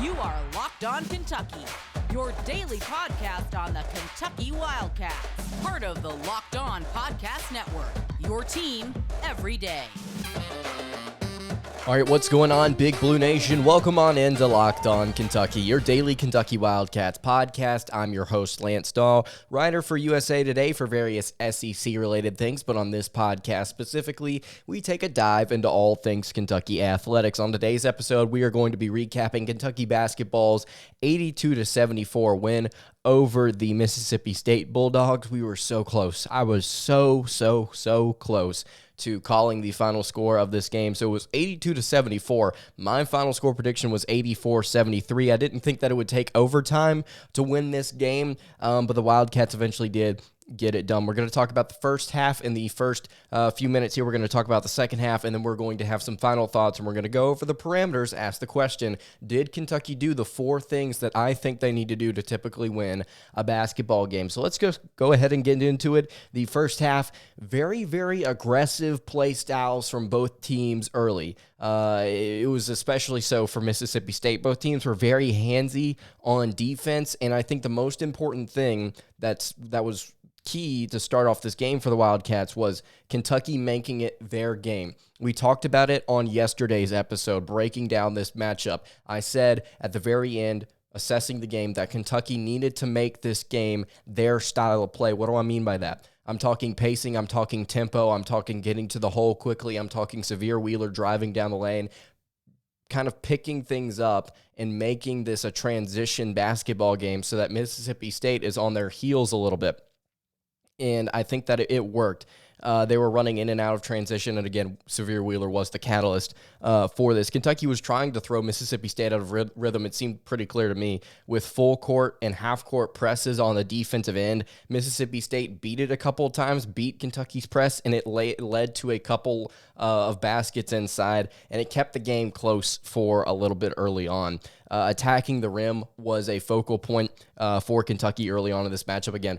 You are Locked On Kentucky, your daily podcast on the Kentucky Wildcats. Part of the Locked On Podcast Network, your team every day. All right, what's going on, Big Blue Nation? Welcome on into Locked On Kentucky, your daily Kentucky Wildcats podcast. I'm your host, Lance Dawe, writer for USA Today for various SEC-related things, but on this podcast specifically, we take a dive into all things Kentucky athletics. On today's episode, we are going to be recapping Kentucky basketball's 82-74 win over the Mississippi State Bulldogs. We were so close. I was so close to calling the final score of this game. So it was 82-74. My final score prediction was 84-73. I didn't think that it would take overtime to win this game, but the Wildcats eventually did get it done. We're going to talk about the first half in the first few minutes here. We're going to talk about the second half, and then we're going to have some final thoughts, and we're going to go over the parameters, ask the question, did Kentucky do the four things that I think they need to do to typically win a basketball game? So let's go ahead and get into it. The first half, very aggressive play styles from both teams early. It was especially so for Mississippi State. Both teams were very handsy on defense, and I think the most important thing that was key to start off this game for the Wildcats was Kentucky making it their game. We talked about it on yesterday's episode, breaking down this matchup. I said at the very end, assessing the game, that Kentucky needed to make this game their style of play. What do I mean by that? I'm talking pacing, I'm talking tempo, I'm talking getting to the hole quickly, I'm talking Severe Wheeler driving down the lane, kind of picking things up and making this a transition basketball game so that Mississippi State is on their heels a little bit. And I think that it worked. They were running in and out of transition, and again, Severe Wheeler was the catalyst for this. Kentucky was trying to throw Mississippi State out of rhythm. It seemed pretty clear to me with full court and half court presses on the defensive end. Mississippi State beat it a couple of times, beat Kentucky's press, and it led to a couple of baskets inside, and it kept the game close for a little bit early on. Attacking the rim was a focal point for Kentucky early on in this matchup. Again,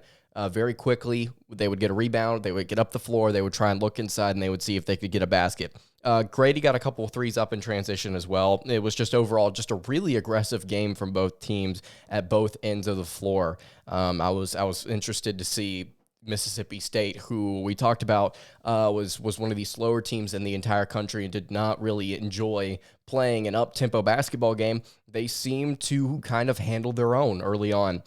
very quickly, they would get a rebound, they would get up the floor, they would try and look inside, and they would see if they could get a basket. Grady got a couple of threes up in transition as well. It was just overall just a really aggressive game from both teams at both ends of the floor. I was interested to see Mississippi State, who we talked about was one of the slower teams in the entire country and did not really enjoy playing an up-tempo basketball game. They seemed to kind of handle their own early on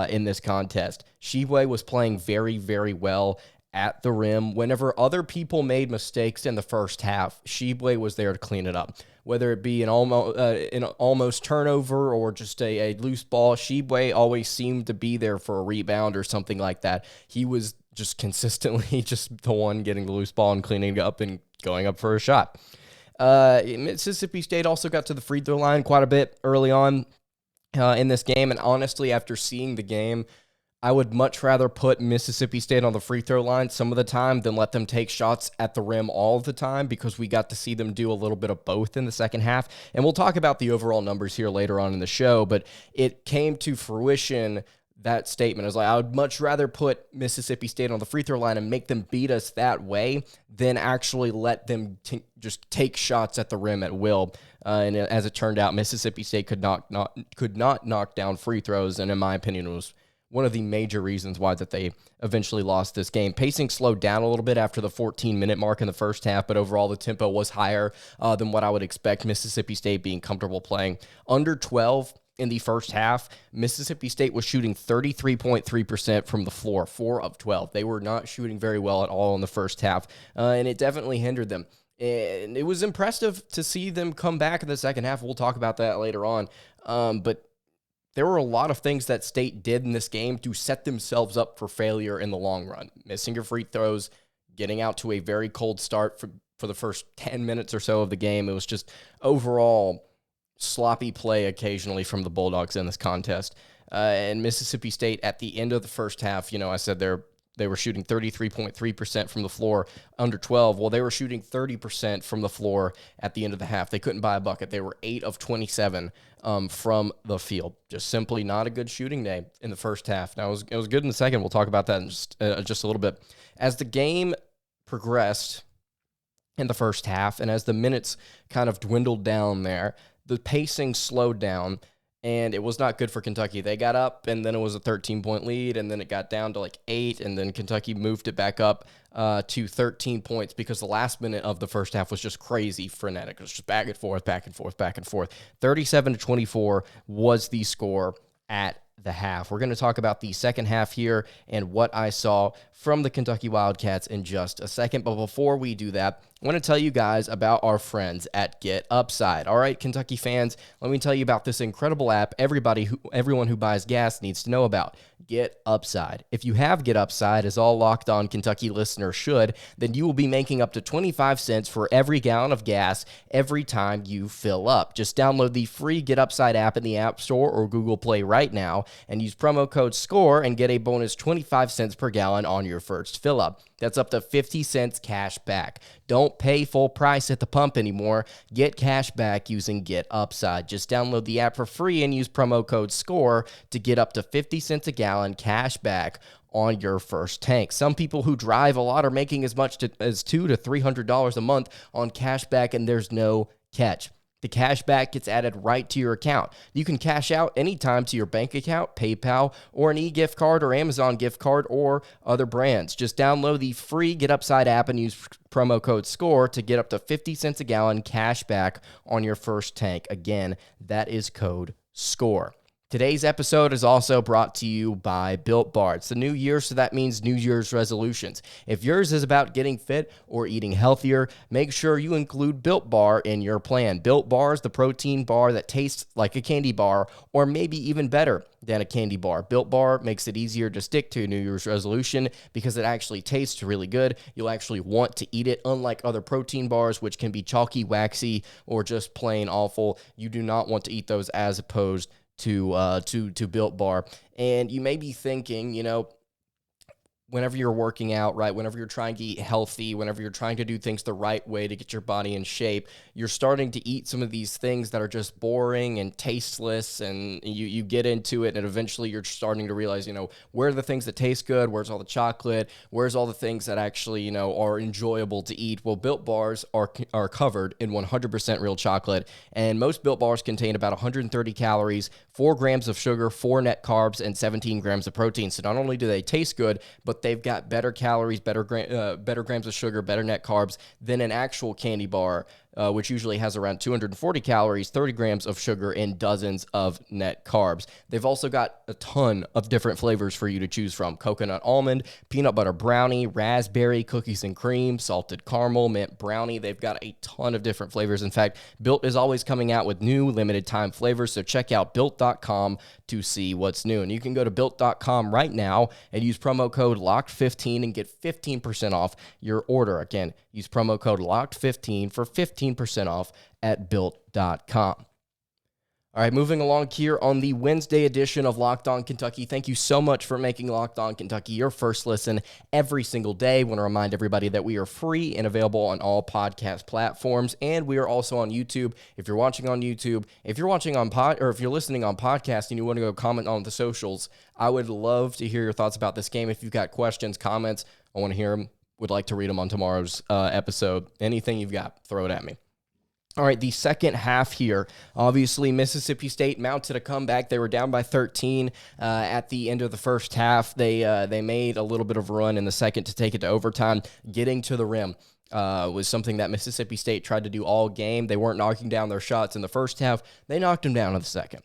in this contest. Tshiebwe was playing very well at the rim. Whenever other people made mistakes in the first half, Tshiebwe was there to clean it up. Whether it be an almost turnover or just a loose ball, Tshiebwe always seemed to be there for a rebound or something like that. He was just consistently just the one getting the loose ball and cleaning it up and going up for a shot. Mississippi State also got to the free throw line quite a bit early on in this game, and honestly, after seeing the game, I would much rather put Mississippi State on the free throw line some of the time than let them take shots at the rim all the time, because we got to see them do a little bit of both in the second half. And we'll talk about the overall numbers here later on in the show, but it came to fruition, that statement. I was like, I would much rather put Mississippi State on the free throw line and make them beat us that way than actually let them just take shots at the rim at will. And as it turned out, Mississippi State could not knock down free throws, and in my opinion, it was one of the major reasons why that they eventually lost this game. Pacing slowed down a little bit after the 14-minute mark in the first half, but overall the tempo was higher than what I would expect Mississippi State being comfortable playing. Under 12 in the first half, Mississippi State was shooting 33.3% from the floor, 4 of 12. They were not shooting very well at all in the first half, and it definitely hindered them. And it was impressive to see them come back in the second half. We'll talk about that later on. But there were a lot of things that State did in this game to set themselves up for failure in the long run. Missing your free throws, getting out to a very cold start for the first 10 minutes or so of the game. It was just overall sloppy play occasionally from the Bulldogs in this contest. And Mississippi State at the end of the first half, I said they were shooting 33.3% from the floor under 12. Well, they were shooting 30% from the floor at the end of the half. They couldn't buy a bucket. They were 8 of 27 from the field. Just simply not a good shooting day in the first half. Now, it was good in the second. We'll talk about that in just a little bit. As the game progressed in the first half, and as the minutes kind of dwindled down there, the pacing slowed down, and it was not good for Kentucky. They got up, and then it was a 13-point lead, and then it got down to like 8, and then Kentucky moved it back up to 13 points because the last minute of the first half was just crazy frenetic. It was just back and forth, back and forth, back and forth. 37-24 was the score at the half. We're going to talk about the second half here and what I saw from the Kentucky Wildcats in just a second. But before we do that, I want to tell you guys about our friends at Get Upside. All right, Kentucky fans, let me tell you about this incredible app everyone who buys gas needs to know about. Get Upside. If you have Get Upside, as all Locked On Kentucky listeners should, then you will be making up to 25 cents for every gallon of gas every time you fill up. Just download the free Get Upside app in the App Store or Google Play right now and use promo code SCORE and get a bonus 25 cents per gallon on your first fill up. That's up to 50 cents cash back. Don't pay full price at the pump anymore. Get cash back using Get Upside. Just download the app for free and use promo code SCORE to get up to 50 cents a gallon cash back on your first tank. Some people who drive a lot are making as much as $200 to $300 a month on cash back, and there's no catch. The cash back gets added right to your account. You can cash out anytime to your bank account, PayPal, or an e-gift card or Amazon gift card or other brands. Just download the free Get Upside app and use promo code SCORE to get up to 50 cents a gallon cash back on your first tank. Again, that is code SCORE. Today's episode is also brought to you by Built Bar. It's the new year, so that means New Year's resolutions. If yours is about getting fit or eating healthier, make sure you include Built Bar in your plan. Built Bar is the protein bar that tastes like a candy bar, or maybe even better than a candy bar. Built Bar makes it easier to stick to a New Year's resolution because it actually tastes really good. You'll actually want to eat it, unlike other protein bars, which can be chalky, waxy, or just plain awful. You do not want to eat those as opposed to Built Bar. And you may be thinking, whenever you're working out, right, whenever you're trying to eat healthy, whenever you're trying to do things the right way to get your body in shape, you're starting to eat some of these things that are just boring and tasteless, and you get into it, and eventually you're starting to realize, where are the things that taste good, where's all the chocolate, where's all the things that actually, are enjoyable to eat. Well, Built Bars are covered in 100% real chocolate, and most Built Bars contain about 130 calories, 4 grams of sugar, 4 net carbs, and 17 grams of protein. So not only do they taste good, but they've got better calories, better grams of sugar, better net carbs than an actual candy bar, which usually has around 240 calories, 30 grams of sugar, and dozens of net carbs. They've also got a ton of different flavors for you to choose from: coconut almond, peanut butter brownie, raspberry, cookies and cream, salted caramel, mint brownie. They've got a ton of different flavors. In fact, Built is always coming out with new limited time flavors, so check out Built.com to see what's new. And you can go to Built.com right now and use promo code LOCKED15 and get 15% off your order. Again, use promo code LOCKED15 for 15% off at Built.com. All right, moving along here on the Wednesday edition of Locked On Kentucky. Thank you so much for making Locked On Kentucky your first listen every single day. I want to remind everybody that we are free and available on all podcast platforms, and we are also on YouTube. If you're watching on YouTube, if you're watching on if you're listening on podcast and you want to go comment on the socials, I would love to hear your thoughts about this game. If you've got questions, comments, I want to hear them. Would like to read them on tomorrow's episode. Anything you've got, throw it at me. All right, the second half here, obviously Mississippi State mounted a comeback. They were down by 13 at the end of the first half. They made a little bit of a run in the second to take it to overtime. Getting to the rim was something that Mississippi State tried to do all game. They weren't knocking down their shots in the first half. They knocked them down in the second.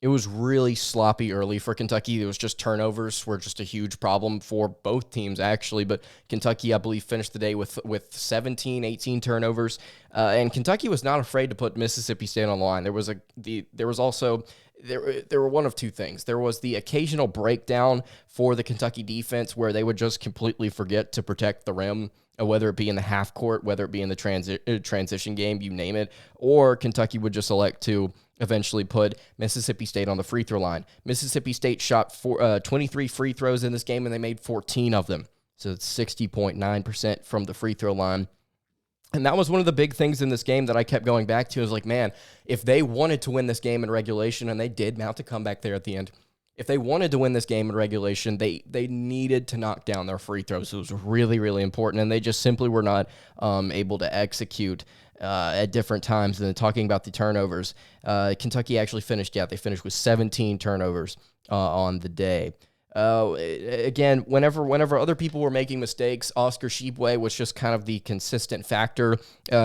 It was really sloppy early for Kentucky. It was just turnovers were just a huge problem for both teams, actually. But Kentucky, I believe, finished the day with 17, 18 turnovers. And Kentucky was not afraid to put Mississippi State on the line. There were one of two things. There was the occasional breakdown for the Kentucky defense where they would just completely forget to protect the rim, whether it be in the half court, whether it be in the transition game, you name it, or Kentucky would just elect to eventually put Mississippi State on the free throw line. Mississippi State shot 23 free throws in this game, and they made 14 of them. So it's 60.9% from the free throw line. And that was one of the big things in this game that I kept going back to. I was like, man, if they wanted to win this game in regulation, and they did mount a comeback there at the end, if they wanted to win this game in regulation, they needed to knock down their free throws. It was really, really important, and they just simply were not able to execute. at different times. And then talking about the turnovers, Kentucky actually finished with 17 turnovers on the day. Again, whenever other people were making mistakes, Oscar Tshiebwe was just kind of the consistent factor.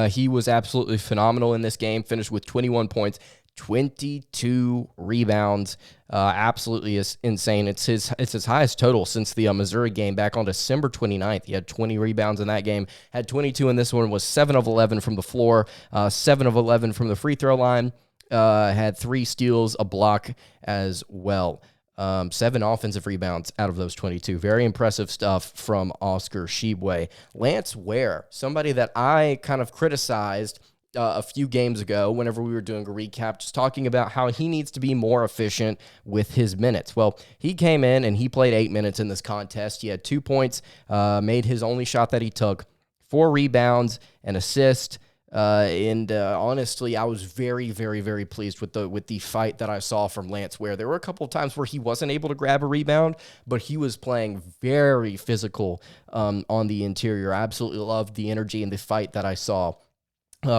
He was absolutely phenomenal in this game, finished with 21 points, 22 rebounds, absolutely is insane. It's his highest total since the Missouri game back on December 29th. He had 20 rebounds in that game, had 22 in this one, was 7 of 11 from the floor, 7 of 11 from the free throw line, had 3 steals, a block as well. 7 offensive rebounds out of those 22. Very impressive stuff from Oscar Tshiebwe. Lance Ware, somebody that I kind of criticized a few games ago whenever we were doing a recap, just talking about how he needs to be more efficient with his minutes. Well, he came in and he played 8 minutes in this contest. He had 2 points, made his only shot that he took, 4 rebounds, an assist, and honestly, I was very, very, very pleased with the fight that I saw from Lance Ware. There were a couple of times where he wasn't able to grab a rebound, but he was playing very physical on the interior. I absolutely loved the energy and the fight that I saw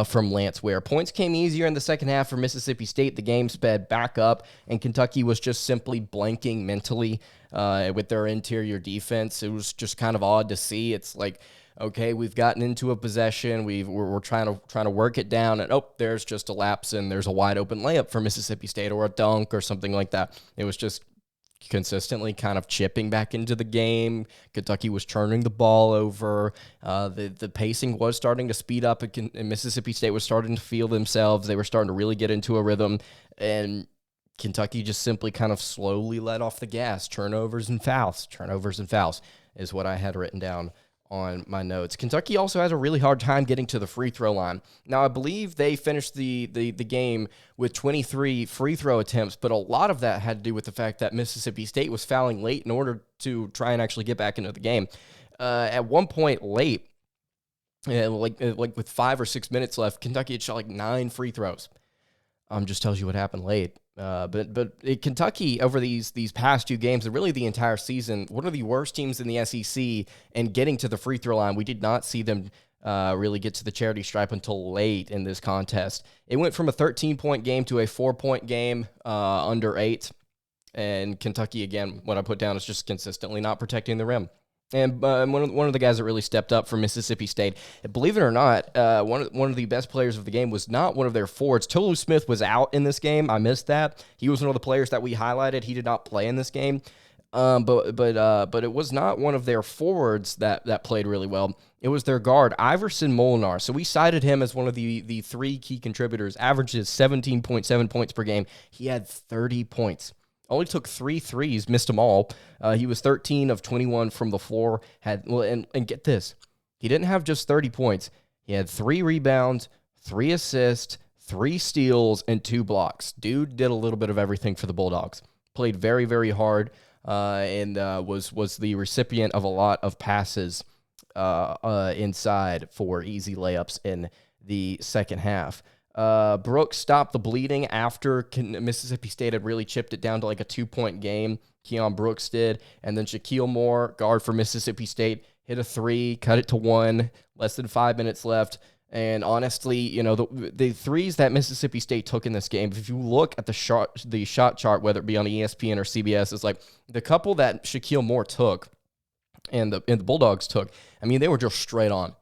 from Lance Ware. Points came easier in the second half for Mississippi State. The game sped back up, and Kentucky was just simply blanking mentally with their interior defense. It was just kind of odd to see. It's like, okay, we've gotten into a possession. We're trying to work it down, and there's just a lapse, and there's a wide open layup for Mississippi State or a dunk or something like that. It was just consistently kind of chipping back into the game. Kentucky was turning the ball over. The pacing was starting to speed up, and Mississippi State was starting to feel themselves. They were starting to really get into a rhythm, and Kentucky just simply kind of slowly let off the gas. Turnovers and fouls is what I had written down on my notes. Kentucky also has a really hard time getting to the free throw line. Now, I believe they finished the game with 23 free throw attempts, but a lot of that had to do with the fact that Mississippi State was fouling late in order to try and actually get back into the game. At one point late, like with 5 or 6 minutes left, Kentucky had shot like 9 free throws. Just tells you what happened late. But Kentucky over these past 2 games, and really the entire season, one of the worst teams in the SEC, and getting to the free throw line. We did not see them really get to the charity stripe until late in this contest. It went from a 13-point game to a 4-point game under 8. And Kentucky, again, what I put down is just consistently not protecting the rim. And one of the guys that really stepped up for Mississippi State, believe it or not, one of the best players of the game was not one of their forwards. Tolu Smith was out in this game. I missed that. He was one of the players that we highlighted. He did not play in this game. But it was not one of their forwards that played really well. It was their guard, Iverson Molinar. So we cited him as one of the 3 key contributors. Averages 17.7 points per game. He had 30 points. Only took 3 threes, missed them all. He was 13 of 21 from the floor. And get this, he didn't have just 30 points. He had 3 rebounds, 3 assists, 3 steals, and 2 blocks. Dude did a little bit of everything for the Bulldogs. Played very, very hard, and was the recipient of a lot of passes inside for easy layups in the second half. Brooks stopped the bleeding after Mississippi State had really chipped it down to like a 2-point game. Keon Brooks did. And then Shaquille Moore, guard for Mississippi State, hit a 3, cut it to 1, less than 5 minutes left. And honestly, the threes that Mississippi State took in this game, if you look at the shot chart, whether it be on ESPN or CBS, it's like the couple that Shaquille Moore took and the Bulldogs took, I mean, they were just straight on.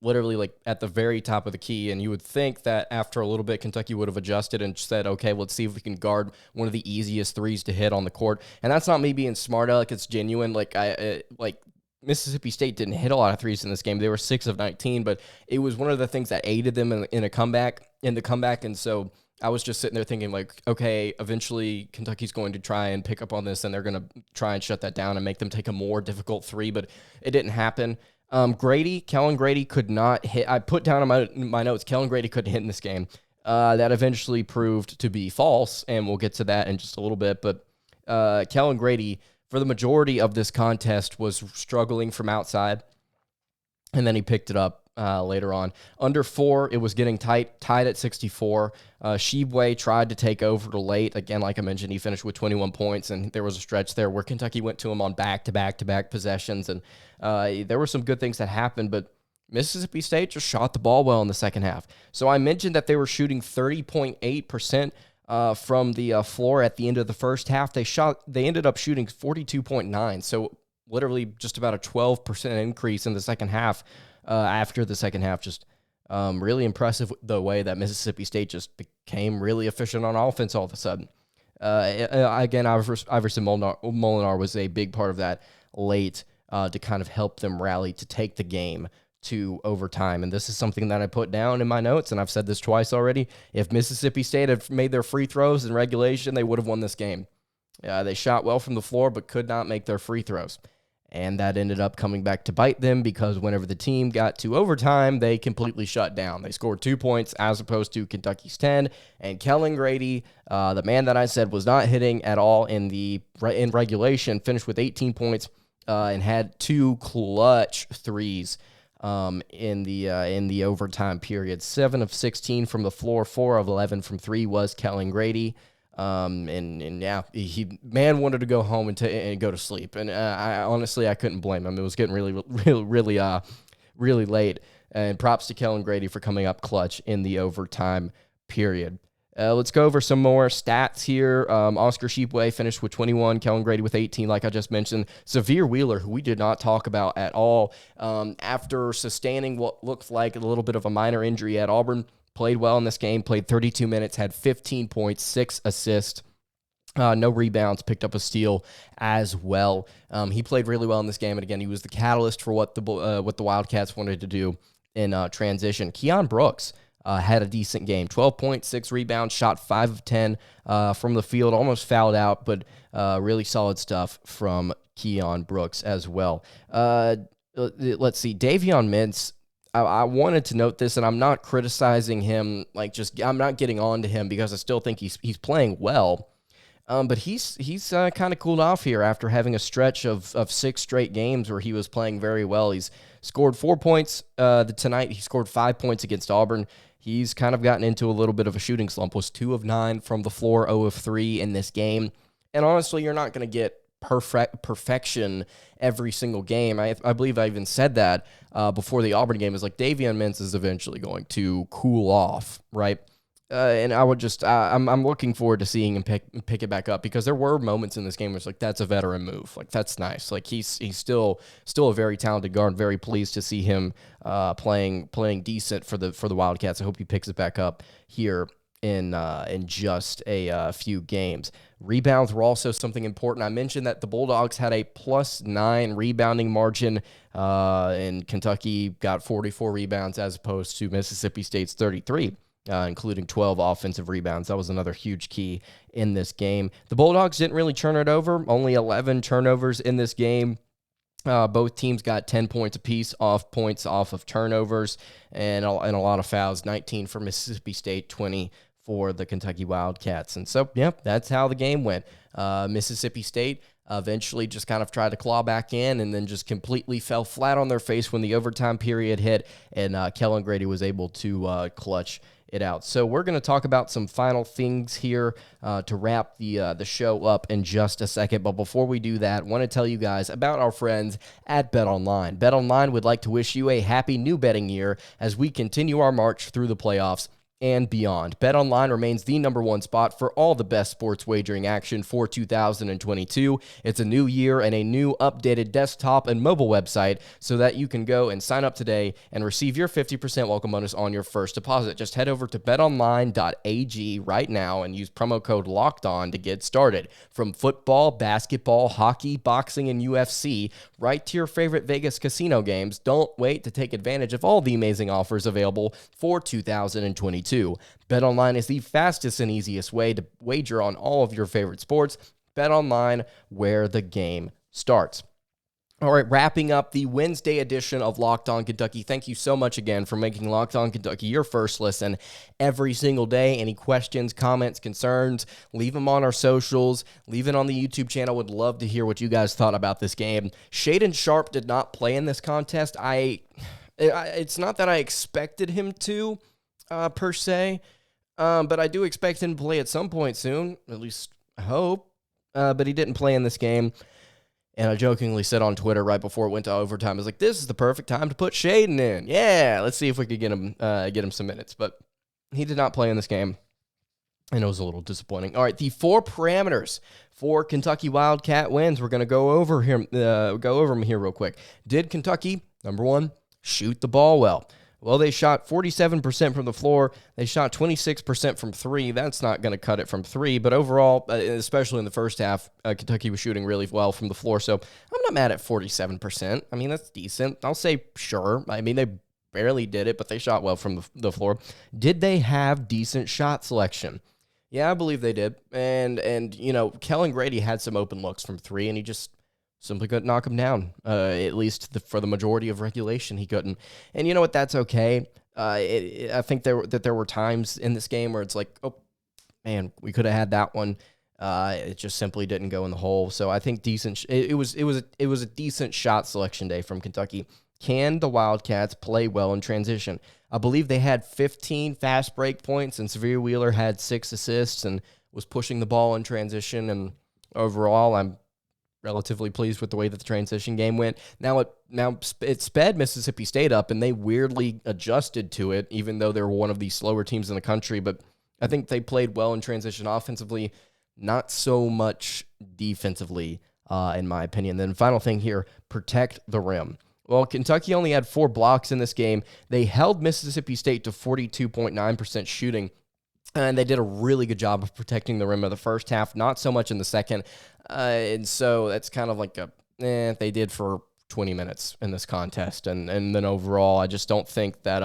Literally at the very top of the key, and you would think that after a little bit, Kentucky would have adjusted and said, okay, let's see if we can guard one of the easiest threes to hit on the court. And that's not me being smart aleck, it's genuine. Mississippi State didn't hit a lot of threes in this game. They were 6 of 19, but it was one of the things that aided them in the comeback. And so I was just sitting there thinking, okay, eventually Kentucky's going to try and pick up on this, and they're going to try and shut that down and make them take a more difficult 3, but it didn't happen. Kellan Grady could not hit. I put down in my notes, Kellan Grady couldn't hit in this game. That eventually proved to be false, and we'll get to that in just a little bit. But Kellan Grady, for the majority of this contest, was struggling from outside, and then he picked it up later on. Under 4, it was getting tied at 64. Tshiebwe tried to take over to late. Again, like I mentioned, he finished with 21 points, and there was a stretch there where Kentucky went to him on back-to-back possessions, and there were some good things that happened, but Mississippi State just shot the ball well in the second half. So I mentioned that they were shooting 30.8% from the floor at the end of the first half. They ended up shooting 42.9%. So literally just about a 12% increase in the second half. After the second half, just really impressive the way that Mississippi State just became really efficient on offense all of a sudden. Again, Iverson Molinar was a big part of that late to kind of help them rally to take the game to overtime. And this is something that I put down in my notes, and I've said this twice already. If Mississippi State had made their free throws in regulation, they would have won this game. They shot well from the floor, but could not make their free throws. And that ended up coming back to bite them because whenever the team got to overtime, they completely shut down. They scored 2 points as opposed to Kentucky's 10. And Kellan Grady, the man that I said was not hitting at all in regulation, finished with 18 points and had 2 clutch threes in the overtime period. 7 of 16 from the floor, 4 of 11 from 3 was Kellan Grady. And yeah, he wanted to go home and go to sleep. And I honestly couldn't blame him. It was getting really late. And props to Kellan Grady for coming up clutch in the overtime period. Let's go over some more stats here. Oscar Tshiebwe finished with 21, Kellan Grady with 18, like I just mentioned. Xavier Wheeler, who we did not talk about at all, after sustaining what looked like a little bit of a minor injury at Auburn, played well in this game, played 32 minutes, had 15 points, 6 assists, no rebounds, picked up a steal as well. He played really well in this game, and again, he was the catalyst for what the Wildcats wanted to do in transition. Keon Brooks had a decent game, 12 points, 6 rebounds, shot 5 of 10 from the field, almost fouled out, but really solid stuff from Keon Brooks as well. Let's see, Davion Mintz, I wanted to note this, and I'm not criticizing him, I'm not getting on to him because I still think he's playing well. But he's kind of cooled off here after having a stretch of 6 straight games where he was playing very well. He's scored 4 points tonight. He scored 5 points against Auburn. He's kind of gotten into a little bit of a shooting slump. Was 2 of 9 from the floor, 0 of 3 in this game. And honestly, you're not going to get perfection every single game. I believe I even said that before the Auburn game. Is like Davion Mintz is eventually going to cool off, right? And I would just I'm looking forward to seeing him pick it back up, because there were moments in this game where it's like, that's a veteran move. Like, that's nice. Like, he's still a very talented guard. Very pleased to see him playing decent for the Wildcats. I hope he picks it back up here in just a few games. Rebounds were also something important. I mentioned that the Bulldogs had a +9 rebounding margin, and Kentucky got 44 rebounds as opposed to Mississippi State's 33, including 12 offensive rebounds. That was another huge key in this game. The Bulldogs didn't really turn it over, only 11 turnovers in this game. Both teams got 10 points apiece off of turnovers and a lot of fouls, 19 for Mississippi State, 20 for the Kentucky Wildcats. And so, yeah, that's how the game went. Mississippi State eventually just kind of tried to claw back in and then just completely fell flat on their face when the overtime period hit, and Kellan Grady was able to clutch it out. So we're going to talk about some final things here to wrap the show up in just a second. But before we do that, I want to tell you guys about our friends at BetOnline. BetOnline would like to wish you a happy new betting year as we continue our march through the playoffs and beyond. BetOnline remains the #1 spot for all the best sports wagering action for 2022. It's a new year and a new updated desktop and mobile website so that you can go and sign up today and receive your 50% welcome bonus on your first deposit. Just head over to betonline.ag right now and use promo code LOCKEDON to get started. From football, basketball, hockey, boxing, and UFC, right to your favorite Vegas casino games, don't wait to take advantage of all the amazing offers available for 2022. BetOnline is the fastest and easiest way to wager on all of your favorite sports. BetOnline, where the game starts. All right, wrapping up the Wednesday edition of Locked On Kentucky. Thank you so much again for making Locked On Kentucky your first listen every single day. Any questions, comments, concerns, leave them on our socials. Leave it on the YouTube channel. Would love to hear what you guys thought about this game. Shaedon Sharpe did not play in this contest. It's not that I expected him to, per se, but I do expect him to play at some point soon, at least I hope, but he didn't play in this game. And I jokingly said on Twitter right before it went to overtime, I was like, this is the perfect time to put Shaden in. Yeah, let's see if we could get him some minutes. But he did not play in this game, and it was a little disappointing. All right, the 4 parameters for Kentucky Wildcat wins. We're going to go over them here real quick. Did Kentucky, number 1, shoot the ball well? Well, they shot 47% from the floor. They shot 26% from 3. That's not going to cut it from 3. But overall, especially in the first half, Kentucky was shooting really well from the floor. So I'm not mad at 47%. I mean, that's decent. I'll say sure. I mean, they barely did it, but they shot well from the floor. Did they have decent shot selection? Yeah, I believe they did. And Kellan Grady had some open looks from 3, and he just simply couldn't knock him down. At least for the majority of regulation, he couldn't. And you know what? That's okay. I think there were times in this game where it's like, oh man, we could have had that one. It just simply didn't go in the hole. So I think it was a decent shot selection day from Kentucky. Can the Wildcats play well in transition? I believe they had 15 fast break points, and Severe Wheeler had 6 assists and was pushing the ball in transition. And overall, I'm relatively pleased with the way that the transition game went. Now it sped Mississippi State up, and they weirdly adjusted to it, even though they were one of the slower teams in the country. But I think they played well in transition offensively, not so much defensively, in my opinion. Then final thing here, protect the rim. Well, Kentucky only had 4 blocks in this game. They held Mississippi State to 42.9% shooting, and they did a really good job of protecting the rim of the first half, not so much in the second. And so that's kind of like they did for 20 minutes in this contest. And then overall, I just don't think that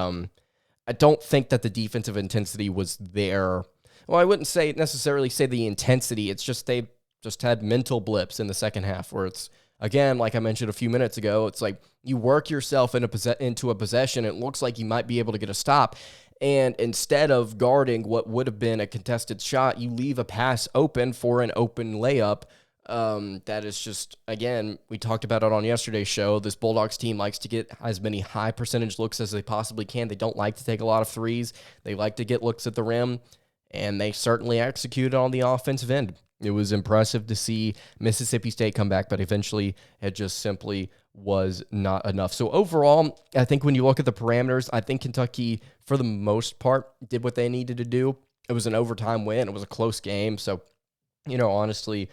the defensive intensity was there. Well, I wouldn't necessarily say the intensity. It's just they just had mental blips in the second half where it's, again, like I mentioned a few minutes ago, it's like you work yourself into a possession. It looks like you might be able to get a stop. And instead of guarding what would have been a contested shot, you leave a pass open for an open layup. That is just, again, we talked about it on yesterday's show. This Bulldogs team likes to get as many high percentage looks as they possibly can. They don't like to take a lot of threes. They like to get looks at the rim, and they certainly executed on the offensive end. It was impressive to see Mississippi State come back, but eventually it just simply was not enough. So overall, I think when you look at the parameters, I think Kentucky, for the most part, did what they needed to do. It was an overtime win. It was a close game. So, honestly,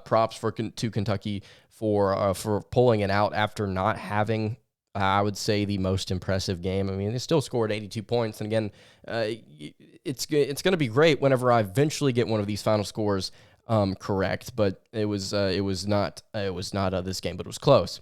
props to Kentucky for pulling it out after not having, I would say, the most impressive game. I mean, they still scored 82 points. And again, it's going to be great whenever I eventually get one of these final scores correct. But it was not this game, but it was close.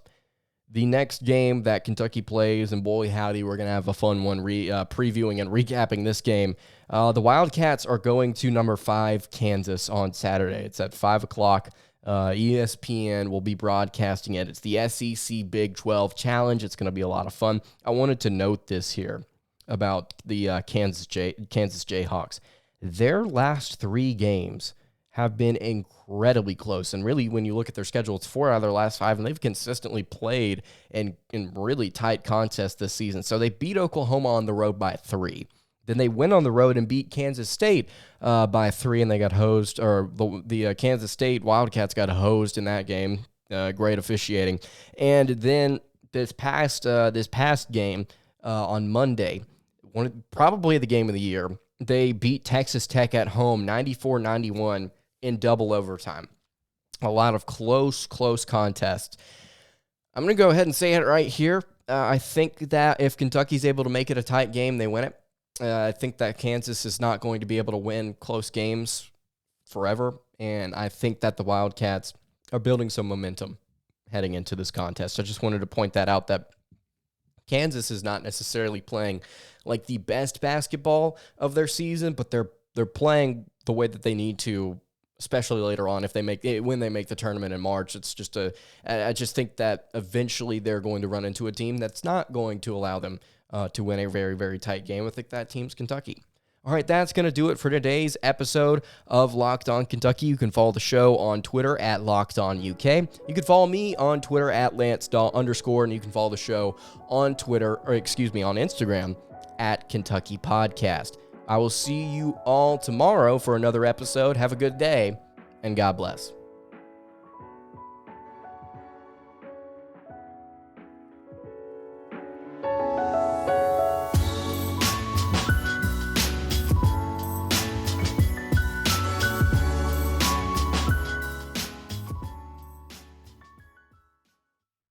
The next game that Kentucky plays, and boy howdy, we're going to have a fun one previewing and recapping this game. The Wildcats are going to number 5 Kansas on Saturday. It's at 5 o'clock. ESPN will be broadcasting it. It's the SEC Big 12 Challenge. It's going to be a lot of fun. I wanted to note this here about the Kansas Jayhawks. Their last 3 games have been incredibly close. And really, when you look at their schedule, it's 4 out of their last 5, and they've consistently played in really tight contests this season. So they beat Oklahoma on the road by 3. Then they went on the road and beat Kansas State by 3, and they got hosed, or the Kansas State Wildcats got hosed in that game. Great officiating. And then this past game on Monday, probably the game of the year, they beat Texas Tech at home 94-91 in double overtime. A lot of close contests. I'm going to go ahead and say it right here. I think that if Kentucky's able to make it a tight game, they win it. I think that Kansas is not going to be able to win close games forever, and I think that the Wildcats are building some momentum heading into this contest. I just wanted to point that out, that Kansas is not necessarily playing like the best basketball of their season, but they're playing the way that they need to, especially later on when they make the tournament in March. It's just I just think that eventually they're going to run into a team that's not going to allow them to win a very, very tight game. I think that team's Kentucky. All right, that's going to do it for today's episode of Locked On Kentucky. You can follow the show on Twitter at LockedOnUK. You can follow me on Twitter at @LanceDawe_, and you can follow the show on Instagram at Kentucky Podcast. I will see you all tomorrow for another episode. Have a good day, and God bless.